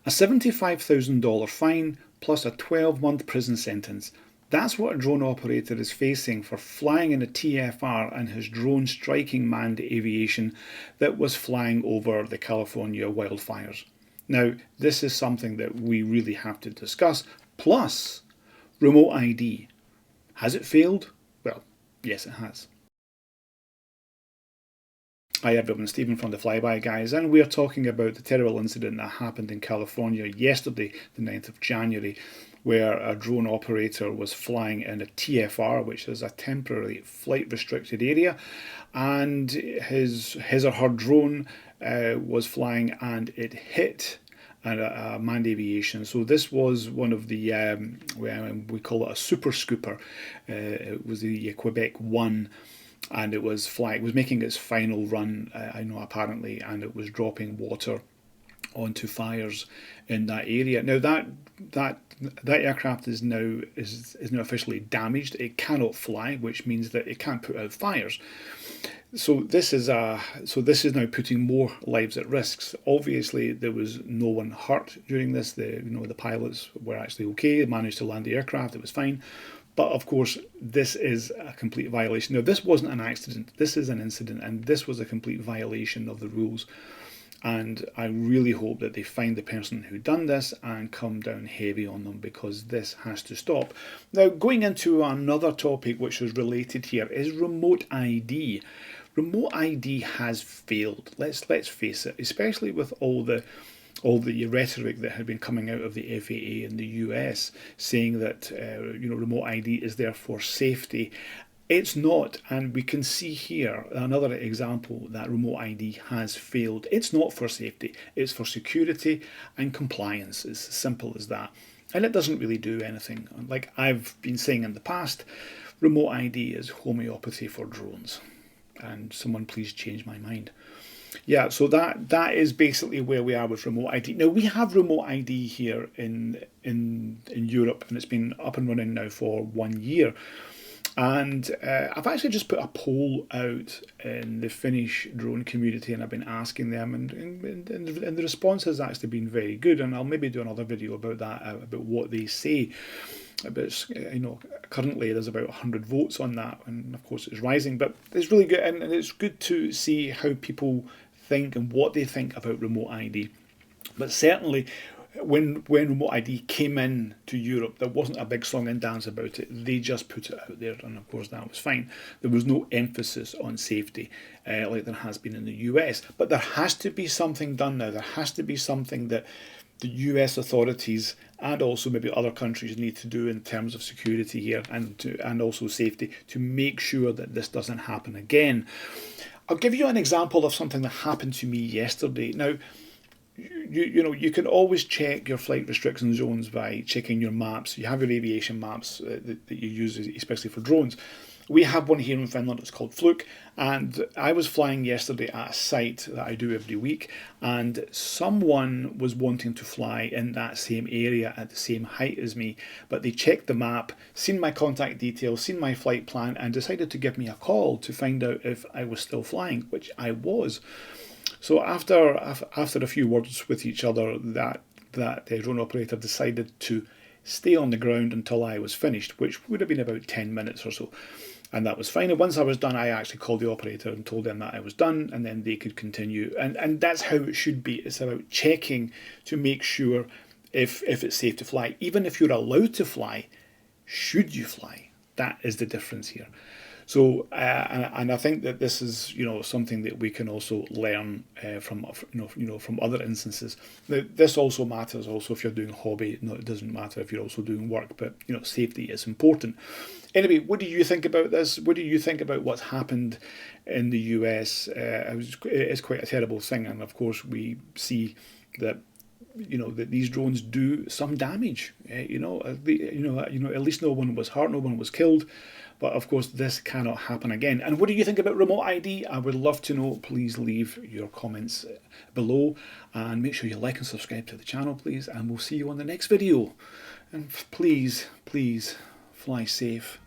A $75,000 fine plus a 12-month prison sentence. That's what a drone operator is facing for flying in a TFR and his drone striking manned aviation that was flying over the California wildfires. Now, this is something that we really have to discuss. Plus, remote ID. Has it failed? Well, yes, it has. Hi everyone, Stephen from the Flyby guys, and we're talking about the terrible incident that happened in California yesterday, the 9th of January, where a drone operator was flying in a TFR, which is a temporary flight restricted area, and his or her drone was flying and it hit a manned aviation. So this was one of the, we call it a super scooper. It was the Quebec 1. And it was making its final run, I know apparently, and it was dropping water onto fires in that area. Now that aircraft is now officially damaged. It cannot fly, which means that it can't put out fires. So this is now putting more lives at risk. Obviously, there was no one hurt during this. The pilots were actually okay. They managed to land the aircraft. It was fine. But of course, this is a complete violation. Now, this wasn't an accident. This is an incident, and this was a complete violation of the rules. And I really hope that they find the person who done this and come down heavy on them, because this has to stop. Now, going into another topic which is related here is remote ID. Remote ID has failed. Let's face it, especially with all the rhetoric that had been coming out of the FAA in the US, saying that remote ID is there for safety. It's not, and we can see here another example that remote ID has failed. It's not for safety, it's for security and compliance. It's as simple as that. And it doesn't really do anything. Like I've been saying in the past, remote ID is homeopathy for drones. And someone please change my mind. Yeah, so that is basically where we are with remote ID. Now, we have remote ID here in Europe, and it's been up and running now for 1 year. And I've actually just put a poll out in the Finnish drone community, and I've been asking them, and the response has actually been very good. And I'll maybe do another video about that, about what they say. But currently there's about 100 votes on that, and of course it's rising. But it's really good, and it's good to see how people think and what they think about remote ID. But certainly, when remote ID came in to Europe, there wasn't a big song and dance about it. They just put it out there, and of course that was fine. There was no emphasis on safety like there has been in the US. But there has to be something done now. There has to be something that the US authorities and also maybe other countries need to do in terms of security here and also safety, to make sure that this doesn't happen again. I'll give you an example of something that happened to me yesterday. Now, you can always check your flight restriction zones by checking your maps. You have your aviation maps that you use, especially for drones. We have one here in Finland. It's called Fluke, and I was flying yesterday at a site that I do every week, and someone was wanting to fly in that same area at the same height as me, but they checked the map, seen my contact details, seen my flight plan, and decided to give me a call to find out if I was still flying, which I was. So after a few words with each other, that drone operator decided to stay on the ground until I was finished, which would have been about 10 minutes or so. And that was fine. And once I was done, I actually called the operator and told them that I was done, and then they could continue. And that's how it should be. It's about checking to make sure if it's safe to fly. Even if you're allowed to fly, should you fly? That is the difference here. So, and I think that this is, something that we can also learn from other instances. Now, this also matters also if you're doing hobby. No, it doesn't matter if you're also doing work, but safety is important. Anyway, what do you think about this? What do you think about what's happened in the US? It's quite a terrible thing, and of course we see that that these drones do some damage. At least no one was hurt, no one was killed. But of course, this cannot happen again. And what do you think about remote ID? I would love to know. Please leave your comments below, and make sure you like and subscribe to the channel, please. And we'll see you on the next video. And please, please fly safe.